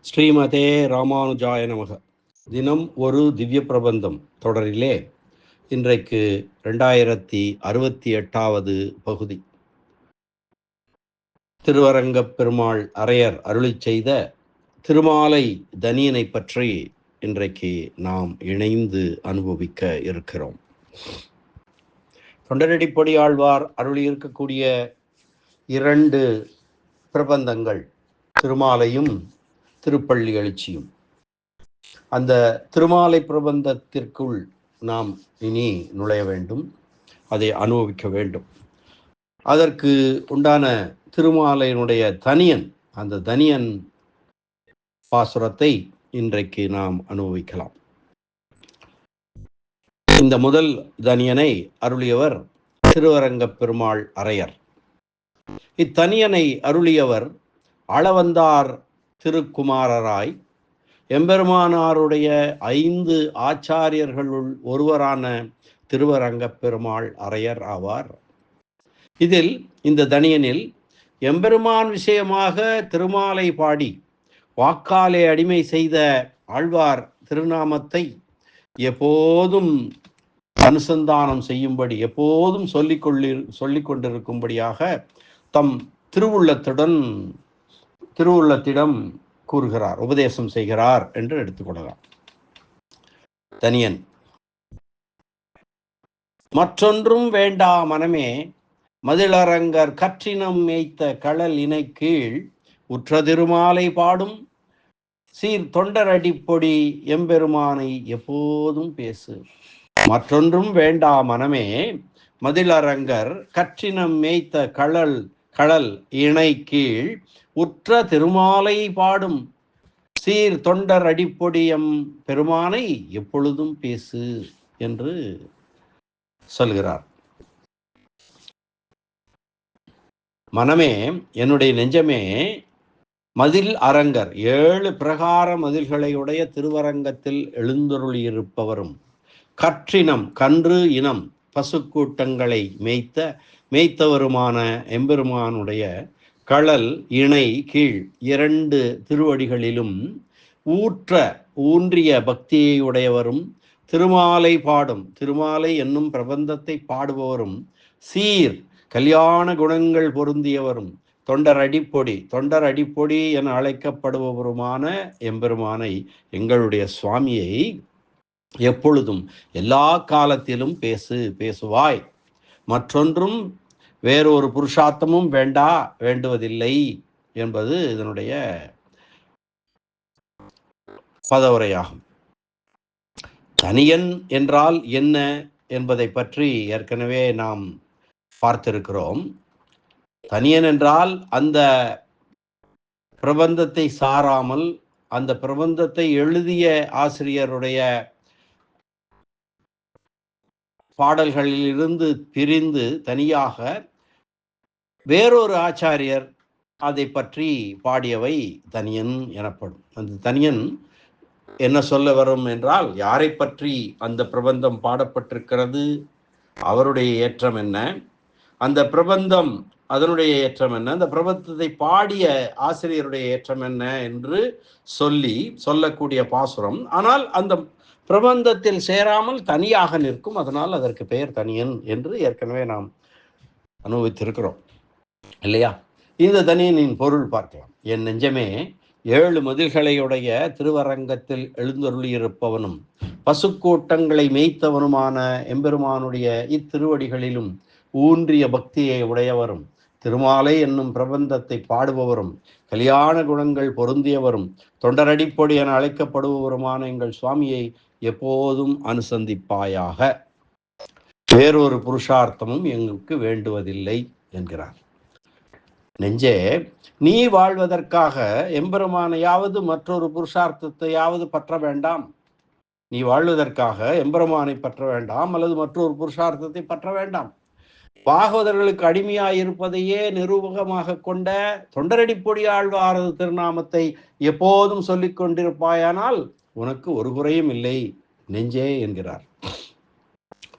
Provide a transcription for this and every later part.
ஸ்ரீமதே ராமானுஜாய நமக. தினம் ஒரு திவ்ய பிரபந்தம் தொடரிலே இன்றைக்கு 2068வது பகுதி. திருவரங்கப் பெருமாள் அரையர் அருளிச் செய்த திருமாலை தனியனை பற்றி இன்றைக்கு நாம் இணைந்து அனுபவிக்க இருக்கிறோம். தொண்டரடிப்பொடி ஆழ்வார் அருளியிருக்கக்கூடிய 2 பிரபந்தங்கள் திருமாலையும் திருப்பள்ளி எழுச்சியும். அந்த திருமாலை பிரபந்தத்திற்குள் நாம் இனி நுழைய வேண்டும், அதை அனுபவிக்க வேண்டும். அதற்கு உண்டான திருமாலையினுடைய தனியன், அந்த தனியன் பாசுரத்தை இன்றைக்கு நாம் அனுபவிக்கலாம். இந்த முதல் தனியனை அருளியவர் திருவரங்கப் பெருமாள் அரையர். இத்தனியனை அருளியவர் அளவந்தார் திருக்குமாரராய் எம்பெருமானாருடைய 5 ஆச்சாரியர்களுள் ஒருவரான திருவரங்கப் பெருமாள் அரையர் ஆவார். இதில் இந்த தனியனில் எம்பெருமான் விஷயமாக திருமாலை பாடி வாக்காலே அடிமை செய்த ஆழ்வார் திருநாமத்தை எப்போதும் அனுசந்தானம் செய்யும்படி, எப்போதும் சொல்லிக் கொண்டிருக்கும்படியாக தம் திருவுள்ளத்திடம் கூறுகிறார், உபதேசம் செய்கிறார் என்று எடுத்துக்கொள்ளலாம். தனியன்: மற்றொன்றும் வேண்டா மனமே, மதிளரங்கர் கற்றினம் மேய்த்த களல் இணை கீழ் உற்ற திருமாலை பாடும் சீர் தொண்டர் அடிப்பொடி எம்பெருமானை எப்போதும் பேசு. மற்றொன்றும் வேண்டா மனமே, மதிளரங்கர் கற்றினம் மேய்த்த களல் இணை கீழ் உற்ற திருமாலை பாடும் சீர் தொண்டர் அடிப்பொடியம் பெருமானை எப்பொழுதும் பேசு என்று சொல்கிறார். மனமே, என்னுடைய நெஞ்சமே, மதில் அரங்கர் 7 பிரகார மதில்களையுடைய திருவரங்கத்தில் எழுந்தருளியிருப்பவரும், கற்றினம் கன்று இனம் பசுக்கூட்டங்களை மேய்த்தவருமான எம்பெருமானுடைய களல் இணை கீழ் 2 திருவடிகளிலும் ஊன்றிய பக்தியை உடையவரும், திருமாலை பாடும், திருமாலை என்னும் பிரபந்தத்தை பாடுபவரும், சீர் கல்யாண குணங்கள் பொருந்தியவரும், தொண்டர் அடிப்பொடி என அழைக்கப்படுபவருமான எம்பெருமானை, எங்களுடைய சுவாமியை எப்பொழுதும் எல்லா காலத்திலும் பேசுவாய். மற்றொன்றும் வேறொரு புருஷார்த்தமும் வேண்டுவதில்லை என்பது இதனுடைய பதவுரையாகும். தனியன் என்றால் என்ன என்பதை பற்றி ஏற்கனவே நாம் பார்த்திருக்கிறோம். தனியன் என்றால் அந்த பிரபந்தத்தை சாராமல், அந்த பிரபந்தத்தை எழுதிய ஆசிரியருடைய பாடல்களிலிருந்து பிரிந்து தனியாக வேறொரு ஆச்சாரியர் அதை பற்றி பாடியவை தனியன் எனப்படும். அந்த தனியன் என்ன சொல்ல வரும் என்றால், யாரை பற்றி அந்த பிரபந்தம் பாடப்பட்டிருக்கிறது, அவருடைய ஏற்றம் என்ன, அந்த பிரபந்தம் அதனுடைய ஏற்றம் என்ன, அந்த பிரபந்தத்தை பாடிய ஆசிரியருடைய ஏற்றம் என்ன என்று சொல்லக்கூடிய பாசுரம். ஆனால் அந்த பிரபந்தத்தில் சேராமல் தனியாக நிற்கும். அதனால் அதற்கு பெயர் தனியன் என்று ஏற்கனவே நாம் அனுபவித்திருக்கிறோம் இல்லையா? இந்த தனியனின் பொருள் பார்க்கலாம். என் நெஞ்சமே, 7 மதில்களையுடைய திருவரங்கத்தில் எழுந்தருளியிருப்பவனும் பசுக்கூட்டங்களை மேய்த்தவனுமான எம்பெருமானுடைய இத்திருவடிகளிலும் ஊன்றிய பக்தியை உடையவரும், திருமாலை என்னும் பிரபந்தத்தை பாடுபவரும், கல்யாண குணங்கள் பொருந்தியவரும், தொண்டரடிப்பொடி என அழைக்கப்படுபவருமான எங்கள் சுவாமியை எப்போதும் அனுசந்திப்பாயாக. வேறொரு புருஷார்த்தமும் எங்களுக்கு வேண்டுவதில்லை என்கிறார். நெஞ்சே, நீ வாழ்வதற்காக எம்பெருமானையாவது மற்றொரு புருஷார்த்தத்தையாவது பற்ற வேண்டாம். நீ வாழ்வதற்காக எம்பெருமானை பற்ற வேண்டாம், அல்லது மற்றொரு புருஷார்த்தத்தை பற்ற வேண்டாம். பாகவதர்களுக்கு அடிமையாயிருப்பதையே நிரூபகமாக கொண்ட தொண்டரடிப்பொடி ஆழ்வாரது திருநாமத்தை எப்போதும் சொல்லிக் கொண்டிருப்பாயானால் உனக்கு ஒரு குறையும் இல்லை நெஞ்சே என்கிறார்.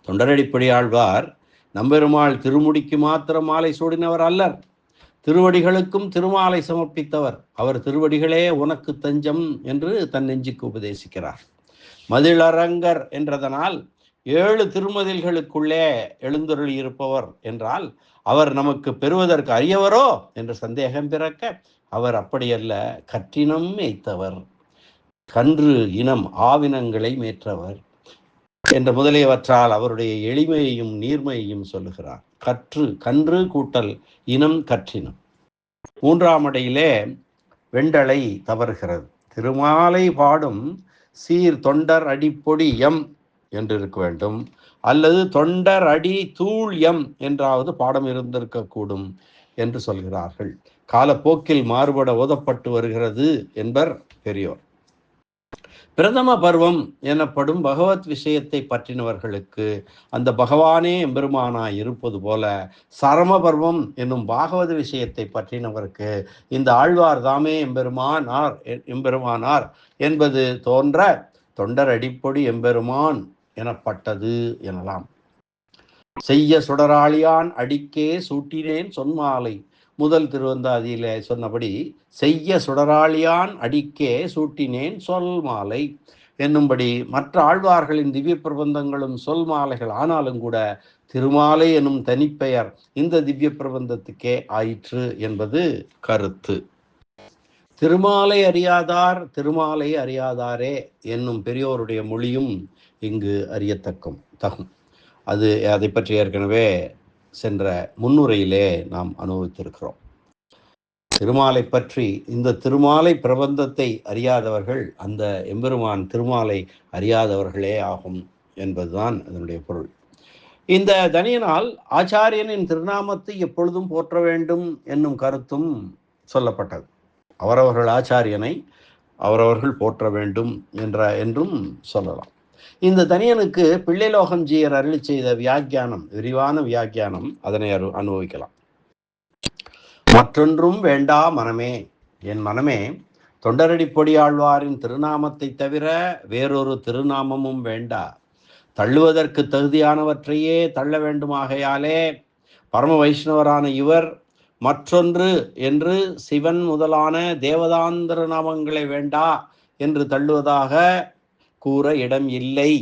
தொண்டரடிப்பொடி ஆழ்வார் நம்பெருமாள் திருமுடிக்கு மாத்திரம் மாலை சூடினவர் அல்லர். திருவடிகளுக்கும் திருமாலை சமர்ப்பித்தவர். அவர் திருவடிகளே உனக்கு தஞ்சம் என்று தன் நெஞ்சுக்கு உபதேசிக்கிறார். மதிளரங்கர் என்றதனால் 7 திருமதில்களுக்குள்ளே எழுந்தருளி இருப்பவர் என்றால் அவர் நமக்கு பெறுவதற்கு அரியவரோ என்று சந்தேகம் பிறக்க, அவர் அப்படியல்ல, கற்றினம் மேய்த்தவர், கன்று இனம் ஆவினங்களை மேற்றவர் என்ற முதலியவற்றால் அவருடைய எளிமையையும் நீர்மையையும் சொல்லுகிறார். கன்று கூட்டல் இனம் கற்றினம். 3ஆம் அடையிலே வெண்டலை தவறுகிறது. திருமாலை பாடும் சீர் தொண்டர் அடிப்பொடி எம் என்று இருக்க வேண்டும், அல்லது தொண்டர் அடி தூள் எம் என்றாவது பாடம் இருந்திருக்கக்கூடும் என்று சொல்கிறார்கள். காலப்போக்கில் மாறுபட ஓதப்பட்டு வருகிறது என்பர் பெரியோர். பிரதம பருவம் எனப்படும் பகவத் விஷயத்தை பற்றினவர்களுக்கு அந்த பகவானே எம்பெருமானாய் இருப்பது போல, சரம பருவம் என்னும் பாகவத விஷயத்தை பற்றினவருக்கு இந்த ஆழ்வார் தாமே எம்பெருமானார் என்பது தோன்ற தொண்டர் அடிப்பொடி எம்பெருமான் எனப்பட்டது எனலாம். செய்ய சுடராளியான் அடிக்கே சூட்டினேன் சொன்மாலை, முதல் திருவந்தாதியில சொன்னபடி செய்ய சுடராளியான் அடிக்கே சூட்டினேன் சொல் மாலை என்னும்படி மற்ற ஆழ்வார்களின் திவ்ய பிரபந்தங்களும் சொல் மாலைகள் ஆனாலும் கூட திருமாலை எனும் தனிப்பெயர் இந்த திவ்ய பிரபந்தத்துக்கே ஆயிற்று என்பது கருத்து. திருமாலை அறியாதார் திருமாலை அறியாதாரே என்னும் பெரியோருடைய மொழியும் இங்கு தகும். அதை பற்றி ஏற்கனவே சென்ற முன்னுரையிலே நாம் அனுபவித்திருக்கிறோம். திருமாலை பற்றி இந்த திருமாலை பிரபந்தத்தை அறியாதவர்கள் அந்த எம்பெருமான் திருமாலை அறியாதவர்களே ஆகும் என்பதுதான் அதனுடைய பொருள். இந்த தனியனால் ஆச்சாரியனின் திருநாமத்தை எப்பொழுதும் போற்ற வேண்டும் என்னும் கருத்தும் சொல்லப்பட்டது. அவரவர்கள் ஆச்சாரியனை அவரவர்கள் போற்ற வேண்டும் என்றும் சொல்லலாம். இந்த தனியனுக்கு பிள்ளைலோகம்ஜியர் அருளி செய்த வியாக்கியானம், விரிவான வியாக்கியானம், அதனை அனுபவிக்கலாம். மற்றொன்றும் வேண்டா மனமே, என் மனமே, தொண்டரடிப்பொடி ஆழ்வாரின் திருநாமத்தை தவிர வேறொரு திருநாமமும் வேண்டா. தள்ளுவதற்கு தகுதியானவற்றையே தள்ள வேண்டுமாகையாலே பரம வைஷ்ணவரான இவர் மற்றொன்று என்று சிவன் முதலான தேவதாந்திர நாமங்களை வேண்டா என்று தள்ளுவதாக கூற இடம் இல்லை.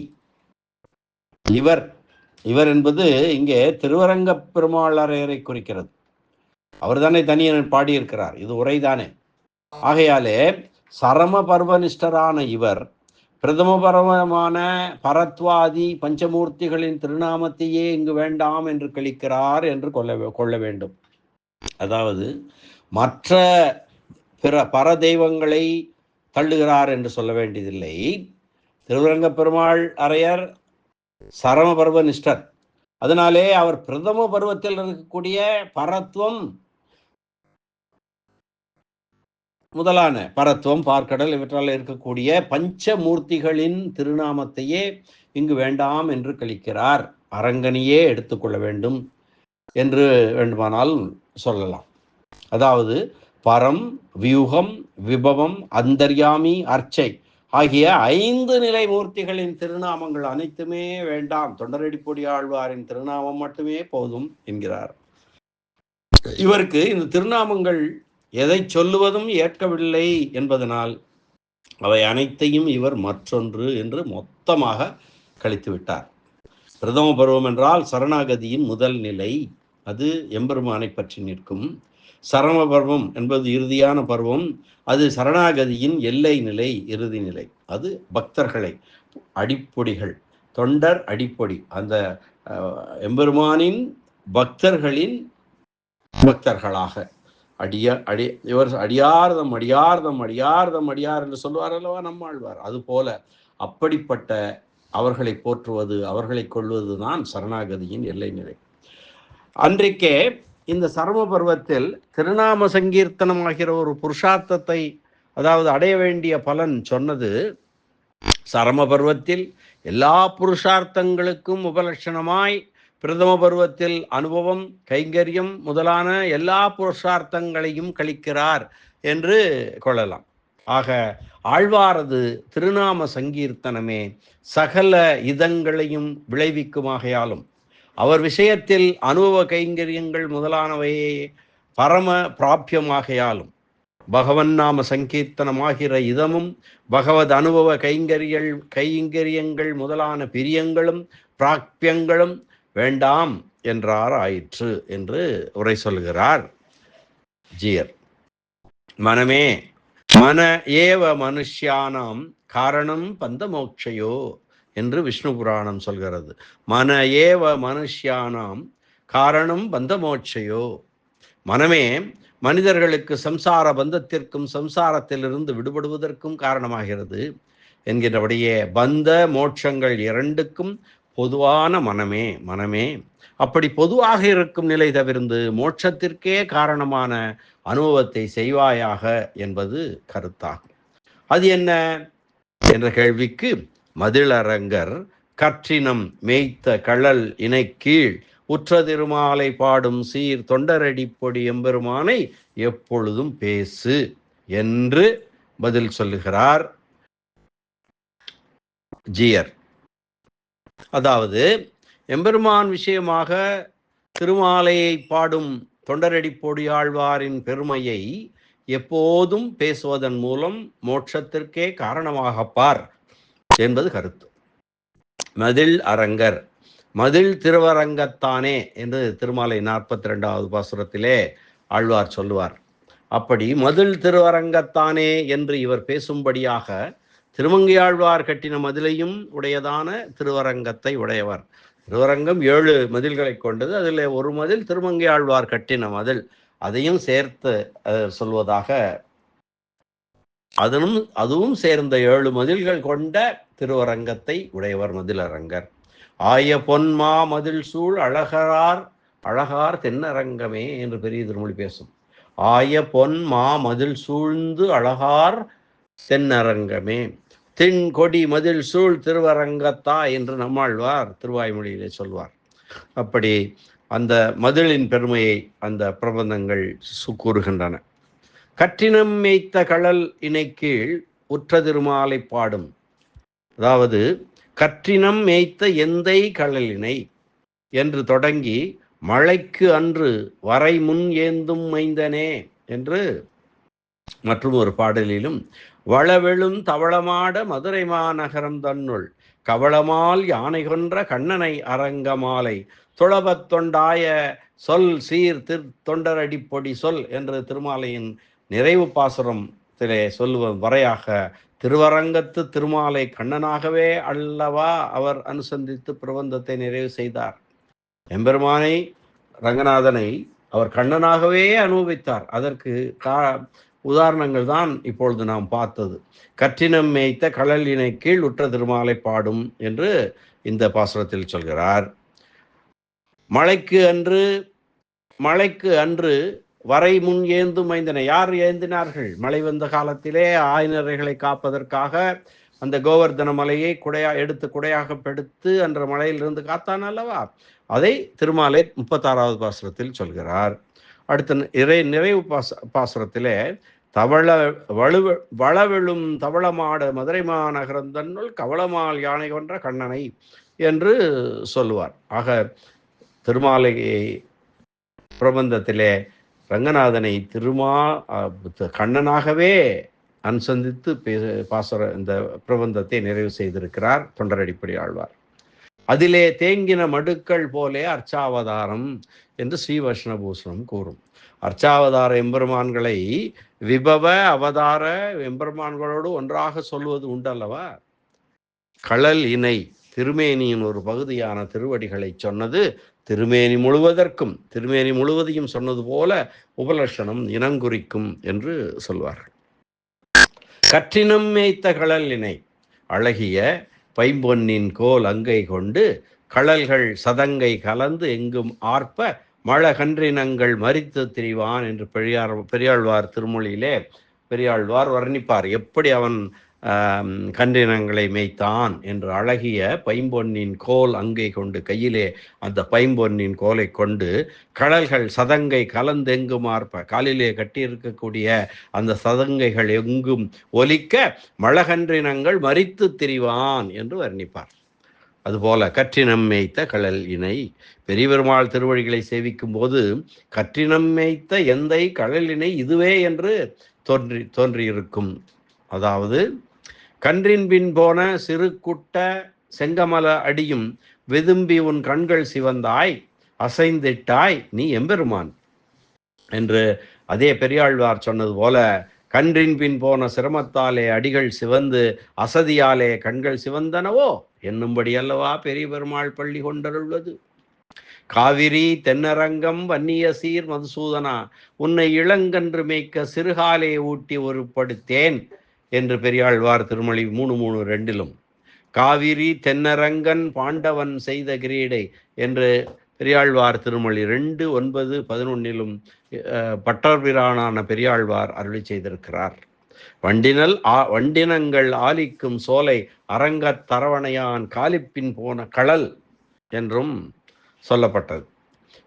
இவர் என்பது இங்கே திருவரங்க பெருமாளரையரை குறிக்கிறது. அவர் தானே தனியன் பாடியிருக்கிறார், இது உரைதானே. ஆகையாலே சரம பர்வனிஷ்டரான இவர் பிரதம பரவமான பரத்வாதி பஞ்சமூர்த்திகளின் திருநாமத்தையே இங்கு வேண்டாம் என்று கழிக்கிறார் என்று கொள்ள வேண்டும். அதாவது மற்ற பிற பர தெய்வங்களை தள்ளுகிறார் என்று சொல்ல வேண்டியதில்லை. திருவரங்க பெருமாள் அரையர் சரம பருவ நிஷ்டர். அதனாலே அவர் பிரதம பருவத்தில் இருக்கக்கூடிய பரத்வம் முதலான பரத்வம், பார்க்கடல் இவற்றால் இருக்கக்கூடிய பஞ்சமூர்த்திகளின் திருநாமத்தையே இங்கு வேண்டாம் என்று கழிக்கிறார். அரங்கனையே எடுத்துக்கொள்ள வேண்டும் என்று வேண்டுமானால் சொல்லலாம். அதாவது பரம், வியூகம், விபவம், அந்தர்யாமி, அர்ச்சை ஆகிய 5 நிலை மூர்த்திகளின் திருநாமங்கள் அனைத்துமே வேண்டாம், தொண்டரடிப்பொடி ஆழ்வாரின் திருநாமம் மட்டுமே போதும் என்கிறார். இவருக்கு இந்த திருநாமங்கள் எதை சொல்லுவதும் ஏற்கவில்லை என்பதனால் அவை அனைத்தையும் இவர் மற்றொன்று என்று மொத்தமாக கழித்து விட்டார். பிரதம பருவம் என்றால் சரணாகதியின் முதல் நிலை, அது எம்பெருமானை பற்றி நிற்கும். சரம பருவம் என்பது இறுதியான பருவம், அது சரணாகதியின் எல்லை நிலை, இறுதி நிலை. அது பக்தர்களை, அடிப்பொடிகள், தொண்டர் அடிப்பொடி, அந்த எம்பெருமானின் பக்தர்களின் பக்தர்களாக இவர் அடியார்தம் அடியார்தம் அடியார்தம் அடியார் என்று சொல்வார் அல்லவா நம்மாழ்வார். அதுபோல அப்படிப்பட்ட அவர்களை போற்றுவது, அவர்களை கொள்வது தான் சரணாகதியின் எல்லை நிலை. அன்றைக்கே இந்த சரம பருவத்தில் திருநாம சங்கீர்த்தனம் ஆகிற ஒரு புருஷார்த்தத்தை, அதாவது அடைய வேண்டிய பலன் சொன்னது. சரம பருவத்தில் எல்லா புருஷார்த்தங்களுக்கும் உபலட்சணமாய் பிரதம பருவத்தில் அனுபவம், கைங்கரியம் முதலான எல்லா புருஷார்த்தங்களையும் கழிக்கிறார் என்று கொள்ளலாம். ஆக ஆழ்வாரது திருநாம சங்கீர்த்தனமே சகல இதங்களையும் விளைவிக்குமாகையாலும் அவர் விஷயத்தில் அனுபவ கைங்கரியங்கள் முதலானவையே பரம பிராபியமாகையாலும் பகவன் நாம சங்கீர்த்தனமாகிற இதமும் பகவத் அனுபவ கைங்கரியங்கள் முதலான பிரியங்களும் பிராபியங்களும் வேண்டாம் என்றார் ஆயிற்று என்று உரை சொல்கிறார் ஜீயர். மனமே மன ஏவ மனுஷ்யானாம் காரணம் பந்த மோட்சையோ என்று விஷ்ணு புராணம் சொல்கிறது. மன ஏவ மனுஷ்யானாம் காரணம் பந்த மோட்சையோ. மனமே மனிதர்களுக்கு சம்சார பந்தத்திற்கும் சம்சாரத்திலிருந்து விடுபடுவதற்கும் காரணமாகிறது என்கிறபடியே பந்த மோட்சங்கள் இரண்டுக்கும் பொதுவான மனமே. மனமே அப்படி பொதுவாக இருக்கும் நிலை தவிர்த்து மோட்சத்திற்கே காரணமான அனுபவத்தை செய்வாயாக என்பது கருத்தாகும். அது என்ன என்ற கேள்விக்கு மதிளரங்கர் கற்றினம் மேய்த்த கழல் இணை கீழ் உற்ற திருமாலை பாடும் சீர் தொண்டரடி பொடி எம்பெருமானை எப்பொழுதும் பேசு என்று பதில் சொல்லுகிறார் ஜீயர். அதாவது எம்பெருமான் விஷயமாக திருமாலையை பாடும் தொண்டரடி பொடியாழ்வாரின் பெருமையை எப்போதும் பேசுவதன் மூலம் மோட்சத்திற்கே காரணமாகப்பார் என்பது கருத்து. மதில் அரங்கர் மதில் திருவரங்கத்தானே என்று திருமாலை 42வது பாசுரத்திலே ஆழ்வார் சொல்லுவார். அப்படி மதில் திருவரங்கத்தானே என்று இவர் பேசும்படியாக திருமங்கையாழ்வார் கட்டின மதிலையும் உடையதான திருவரங்கத்தை உடையவர். திருவரங்கம் 7 மதில்களை கொண்டது. அதில் ஒரு மதில் திருமங்கையாழ்வார் கட்டின மதில், அதையும் சேர்த்து சொல்வதாக, அதுவும் சேர்ந்த 7 மதில்கள் கொண்ட திருவரங்கத்தை உடையவர் மதிலரங்கர். ஆய பொன்மா மதில் சூழ் அழகார் தென்னரங்கமே என்று பெரிய திருமொழி பேசும். ஆய பொன் மா மதில் சூழ்ந்து அழகார் தென்னரங்கமே, தின் கொடி மதில் சூழ் திருவரங்கத்தா என்று நம்மாழ்வார் திருவாய்மொழியிலே சொல்வார். அப்படி அந்த மதிலின் பெருமையை அந்த பிரபந்தங்கள் கூறுகின்றன. கற்றினம் மேய்த்த கழல் இணை கீழ் உற்ற திருமாலை பாடும். அதாவது கற்றினம் மேய்த்த எந்தை கழலினை என்று தொடங்கி மழைக்கு அன்று வரை முன் ஏந்தும் மைந்தனே என்று மற்றும் ஒரு பாடலிலும் வளவெழும் தவளமாட மதுரை மாநகரம் தன்னுள் கவளமால் யானை கொன்ற கண்ணனை அரங்கமாலை துளபத் தொண்டாய சொல் சீர் தொண்டரடிப்பொடி சொல் என்று திருமாலையின் நிறைவு பாசுரத்திலே சொல்லுவ வரையாக திருவரங்கத்து திருமாலை கண்ணனாகவே அல்லவா அவர் அனுசந்தித்து பிரபந்தத்தை நிறைவு செய்தார். எம்பெருமானை ரங்கநாதனை அவர் கண்ணனாகவே அனுபவித்தார். அதற்கு உதாரணங்கள் தான் இப்பொழுது நாம் பார்த்தது. கற்றினம் மேய்த்த கழல் இணை கீழ் உற்ற திருமாலை பாடும் என்று இந்த பாசுரத்தில் சொல்கிறார். மழைக்கு அன்று வரை முன் ஏந்தும் மைந்தனை. யார் ஏந்தினார்கள்? மழை வந்த காலத்திலே ஆயனரைகளை காப்பதற்காக அந்த கோவர்தன மலையை எடுத்து குடையாக படுத்து அன்ற மலையிலிருந்து காத்தான் அல்லவா, அதை திருமாலை 36வது பாசுரத்தில் சொல்கிறார். அடுத்த நிறைவு பாசுரத்திலே வளவெழும் தவளமாட மதுரை மாநகரம் தன்னுள் கவளமால் யானை கொன்ற கண்ணனை என்று சொல்லுவார். ஆக திருமாலை பிரபந்தத்திலே ரங்கநாதனை கண்ணனாகவே அனுசந்தித்து இந்த பிரபந்தத்தை நிறைவு செய்திருக்கிறார் தொண்டரடிப்பொடி ஆழ்வார். அதிலே தேங்கின மடுக்கள் போலே அர்ச்சாவதாரம் என்று ஸ்ரீ வைஷ்ணவபூஷணம் கூறும். அர்ச்சாவதார எம்பெருமான்களை விபவ அவதார எம்பெருமான்களோடு ஒன்றாக சொல்வது உண்டல்லவா. கழல் இணை திருமேனியின் ஒரு பகுதியான திருவடிகளை சொன்னது திருமேனி முழுவதையும் சொன்னது போல உபலட்சணம் இனங்குறிக்கும் என்று சொல்வார்கள். கற்றினம் மேய்த்த கழல் இணை அழகிய பைம்பொன்னின் கோல் அங்கை கொண்டு கழல்கள் சதங்கை கலந்து எங்கும் ஆர்ப்ப மழகன்றினங்கள் மரித்து திரிவான் என்று பெரியாழ்வார் திருமொழியிலே பெரியாழ்வார் வர்ணிப்பார். எப்படி அவன் கன்றினங்களை மேய்த்தான் என்று. அழகிய பைம்பொன்னின் கோல் அங்கை கொண்டு, கையிலே அந்த பைம்பொன்னின் கோலை கொண்டு கடல்கள் சதங்கை கலந்தெங்கும் ஆர்ப்ப, காலிலே கட்டியிருக்கக்கூடிய அந்த சதங்கைகள் எங்கும் ஒலிக்க மழகன்றினங்கள் மரித்து திரிவான் என்று வர்ணிப்பார். அதுபோல கற்றினம் மேய்த்த கழல் இணை. பெரிய பெருமாள் திருவழிகளை சேவிக்கும் போது கற்றினம் மேய்த்த எந்தை கழல் இணை இதுவே என்று தோன்றியிருக்கும். அதாவது கன்றின் பின் போன சிறு குட்ட செங்கமல அடியும் வெதும்பி உன் கண்கள் சிவந்தாய் அசைந்திட்டாய் நீ எம்பெருமான் என்று அதே பெரியாழ்வார் சொன்னது போல, கன்றின் பின் போன சிரமத்தாலே அடிகள் சிவந்து அசதியாலே கண்கள் சிவந்தனவோ என்னும்படி அல்லவா பெரிய பெருமாள் பள்ளி கொண்டருள்வது. காவிரி தென்னரங்கம் வன்னிய சீர் மதுசூதனா உன்னை இளங்கன்று மேய்க்க சிறுகாலே ஊட்டி ஒருப்படுத்தேன் என்று பெரியாழ்வார் திருமொழி 3:3 காவிரி தென்னரங்கன் பாண்டவன் செய்த கிரீடை என்று பெரியாழ்வார் திருமொழி 2:9-11 பட்டர்பிரானான பெரியாழ்வார் அருளி செய்திருக்கிறார். வண்டினங்கள் ஆலிக்கும் சோலை அரங்கத் தரவணையான் காலிப்பின் போன கழல் என்றும் சொல்லப்பட்டது.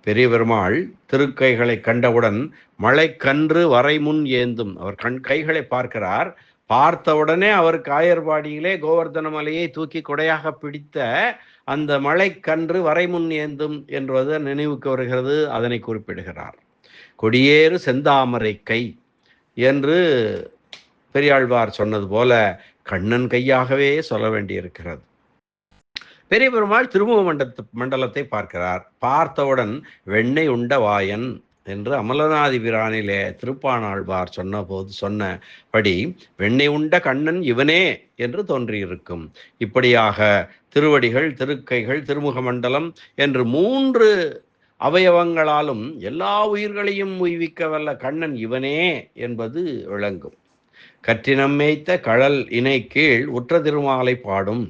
பெரிய பெருமாள் திருக்கைகளை கண்டவுடன் மழைக்கன்று வரைமுன் ஏந்தும். அவர் கைகளை பார்க்கிறார். பார்த்தவுடனே அவர் காயர்பாடியிலே கோவர்தன மலையை தூக்கி கொடையாக பிடித்த அந்த மழைக்கன்று வரைமுன் ஏந்தும் என்பது நினைவுக்கு வருகிறது. அதனை குறிப்பிடுகிறார். கொடியேறு செந்தாமரை கை என்று பெரியாழ்வார் சொன்னது போல கண்ணன் கையாகவே சொல்ல வேண்டியிருக்கிறது. பெரிய பெருமாள் திருமுக மண்டலத்தை பார்க்கிறார். பார்த்தவுடன் வெண்ணெய் உண்ட வாயன் என்று அமலநாதி பிரானிலே திருப்பாணாழ்வார் சொன்னபடி வெண்ணெய் உண்ட கண்ணன் இவனே என்று தோன்றியிருக்கும். இப்படியாக திருவடிகள், திருக்கைகள், திருமுக மண்டலம் என்று 3 அவயவங்களாலும் எல்லா உயிர்களையும் உய்விக்க வல்ல கண்ணன் இவனே என்பது விளங்கும். கற்றினம் மேய்த்த கழல் இணை கீழ் உற்ற திருமாலை பாடும்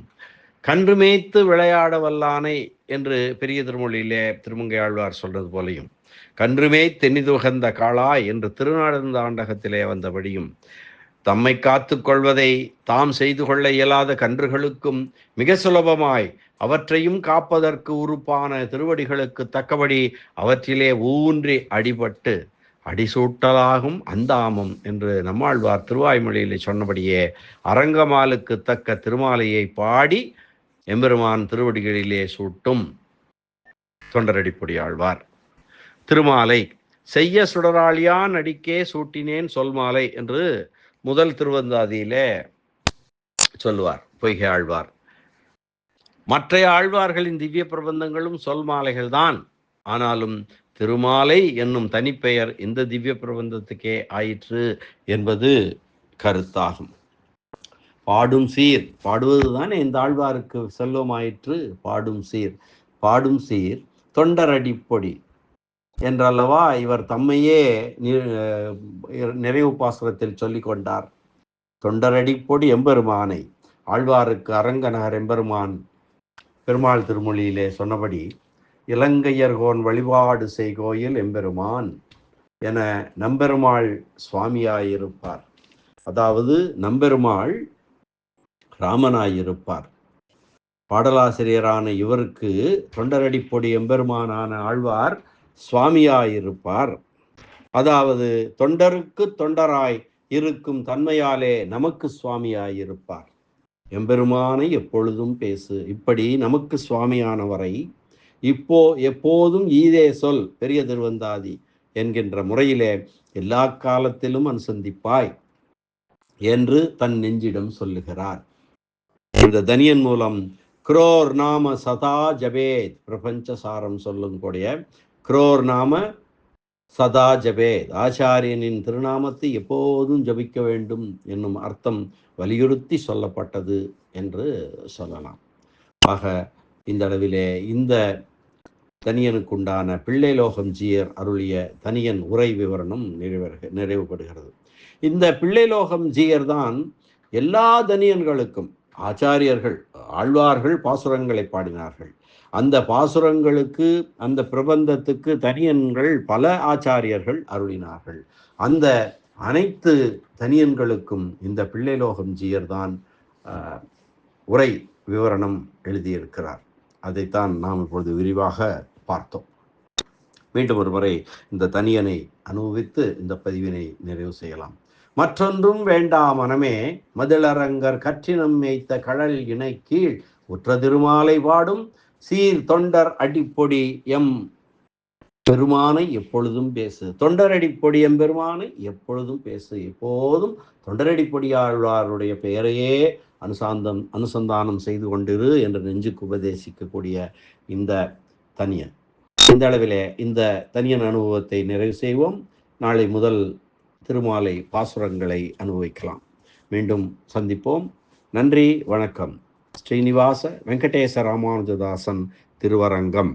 கன்று மேய்த்து விளையாட வல்லானை என்று பெரிய திருமொழியிலே திருமங்கை ஆழ்வார் சொல்றது போலையும், கன்றுமே தென்னிதுகந்த காளாய் என்று திருநாடந்தாண்டகத்திலே வந்தபடியும், தம்மை காத்து கொள்வதை தாம் செய்து கொள்ள இயலாத கன்றுகளுக்கும் மிக சுலபமாய் அவற்றையும் காப்பதற்கு உறுப்பான திருவடிகளுக்கு தக்கபடி அவற்றிலே ஊன்றி அடிபட்டு அடிசூட்டலாகும் அந்தாமம் என்று நம்மாழ்வார் திருவாய்மொழியிலே சொன்னபடியே அரங்கமாலுக்கு தக்க திருமாலையை பாடி எம்பெருமான் திருவடிகளிலே சூட்டும் தொண்டரடிப்பொடி ஆழ்வார். திருமாலை செய்ய சுடராளியான் அடிக்கே சூட்டினேன் சொல்மாலை என்று முதல் திருவந்தாதியிலே சொல்லுவார் பொய்கை ஆழ்வார். மற்ற ஆழ்வார்களின் திவ்ய பிரபந்தங்களும் சொல் மாலைகள் தான். ஆனாலும் திருமாலை என்னும் தனிப்பெயர் இந்த திவ்ய பிரபந்தத்துக்கே ஆயிற்று என்பது கருத்தாகும். பாடும் சீர், பாடுவது தானே இந்த ஆழ்வாருக்கு செல்வமாயிற்று. பாடும் சீர் தொண்டரடிப்பொடி என்றல்லவா இவர் தம்மையே நிறைவு பாசுரத்தில் சொல்லிக் கொண்டார். தொண்டரடிப்பொடி எம்பெருமானை ஆழ்வாருக்கு அரங்கநகர் எம்பெருமான் பெருமாள் திருமொழியிலே சொன்னபடி இலங்கையர்கோன் வழிபாடு செய்கோயில் எம்பெருமான் என நம்பெருமாள் சுவாமியாயிருப்பார். அதாவது நம்பெருமாள் ராமனாயிருப்பார். பாடலாசிரியரான இவருக்கு தொண்டரடிப்பொடி எம்பெருமானான ஆழ்வார் சுவாமியாயிருப்பார். அதாவது தொண்டருக்கு தொண்டராய் இருக்கும் தன்மையாலே நமக்கு சுவாமியாயிருப்பார். எம்பெருமானை எப்பொழுதும் பேசு, இப்படி நமக்கு சுவாமியானவரை எப்போதும் ஈதே சொல் பெரிய திருவந்தாதி என்கின்ற முறையிலே எல்லா காலத்திலும் அனுசந்திப்பாய் என்று தன் நெஞ்சிடம் சொல்லுகிறார். இந்த தனியன் மூலம் குரோர் நாம சதா ஜபேத் பிரபஞ்சசாரம் சொல்லும் கூடிய குரோர் நாம சதா ஜபேத் ஆச்சாரியனின் திருநாமத்தை எப்போதும் ஜபிக்க வேண்டும் என்னும் அர்த்தம் வலியுறுத்தி சொல்லப்பட்டது என்று சொல்லலாம். ஆக இந்த அளவிலே இந்த தனியனுக்குண்டான பிள்ளைலோகம் ஜீயர் அருளிய தனியன் உரை விவரணம் நிறைவுபடுகிறது. இந்த பிள்ளைலோகம் ஜீயர் தான் எல்லா தனியன்களுக்கும் ஆச்சாரியர்கள் ஆழ்வார்கள் பாசுரங்களை பாடினார்கள். அந்த பாசுரங்களுக்கு அந்த பிரபந்தத்துக்கு தனியன்கள் பல ஆச்சாரியர்கள் அருளினார்கள். அந்த அனைத்து தனியன்களுக்கும் இந்த பிள்ளைலோகம் ஜீயர் தான் உரை விவரணம் எழுதியிருக்கிறார். அதைத்தான் நாம் இப்பொழுது விரிவாக பார்த்தோம். மீண்டும் ஒரு முறை இந்த தனியனை அனுபவித்து இந்த பதிவினை நிறைவு செய்யலாம். மற்றொன்றும் வேண்டா மனமே மதிலரங்கர் கற்றினம் மேய்த்த கழல் இணை கீழ் உற்ற திருமாலை பாடும் சீர் தொண்டர் அடிப்பொடி எம் பெருமானை எப்பொழுதும் பேசு. தொண்டரடிப்பொடி எம்பெருமானை எப்பொழுதும் பேசு. எப்போதும் தொண்டரடிப்பொடியாழ்வாருடைய பெயரையே அனுசந்தானம் செய்து கொண்டிரு என்று நெஞ்சுக்கு உபதேசிக்கக்கூடிய இந்த தனியன். இந்த அளவிலே இந்த தனியன் அனுபவத்தை நிறைவு செய்வோம். நாளை முதல் திருமாலை பாசுரங்களை அனுபவிக்கலாம். மீண்டும் சந்திப்போம். நன்றி, வணக்கம். ஸ்ரீனிவாச வெங்கடேச ராமானுஜதாசன் திருவரங்கம்.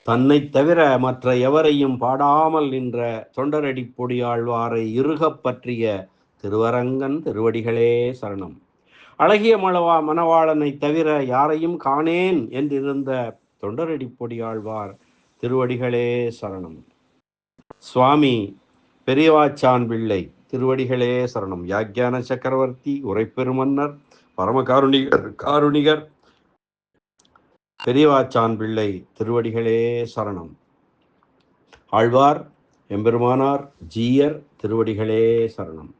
தன்னை தவிர மற்ற எவரையும் பாடாமல் நின்ற தொண்டரடி பொடியாழ்வாரை இறுகப் பற்றிய திருவரங்கன் திருவடிகளே சரணம். அழகிய மணவாளனை தவிர யாரையும் காணேன் என்றிருந்த தொண்டரடி பொடியாழ்வார் திருவடிகளே சரணம். சுவாமி பெரியவாச்சான் பிள்ளை திருவடிகளே சரணம். யாக்ஞான சக்கரவர்த்தி உரைப்பெருமன்னர் காருணிகர் பெரியவாச்சான் பிள்ளை திருவடிகளே சரணம். ஆழ்வார் எம்பெருமானார் ஜீயர் திருவடிகளே சரணம்.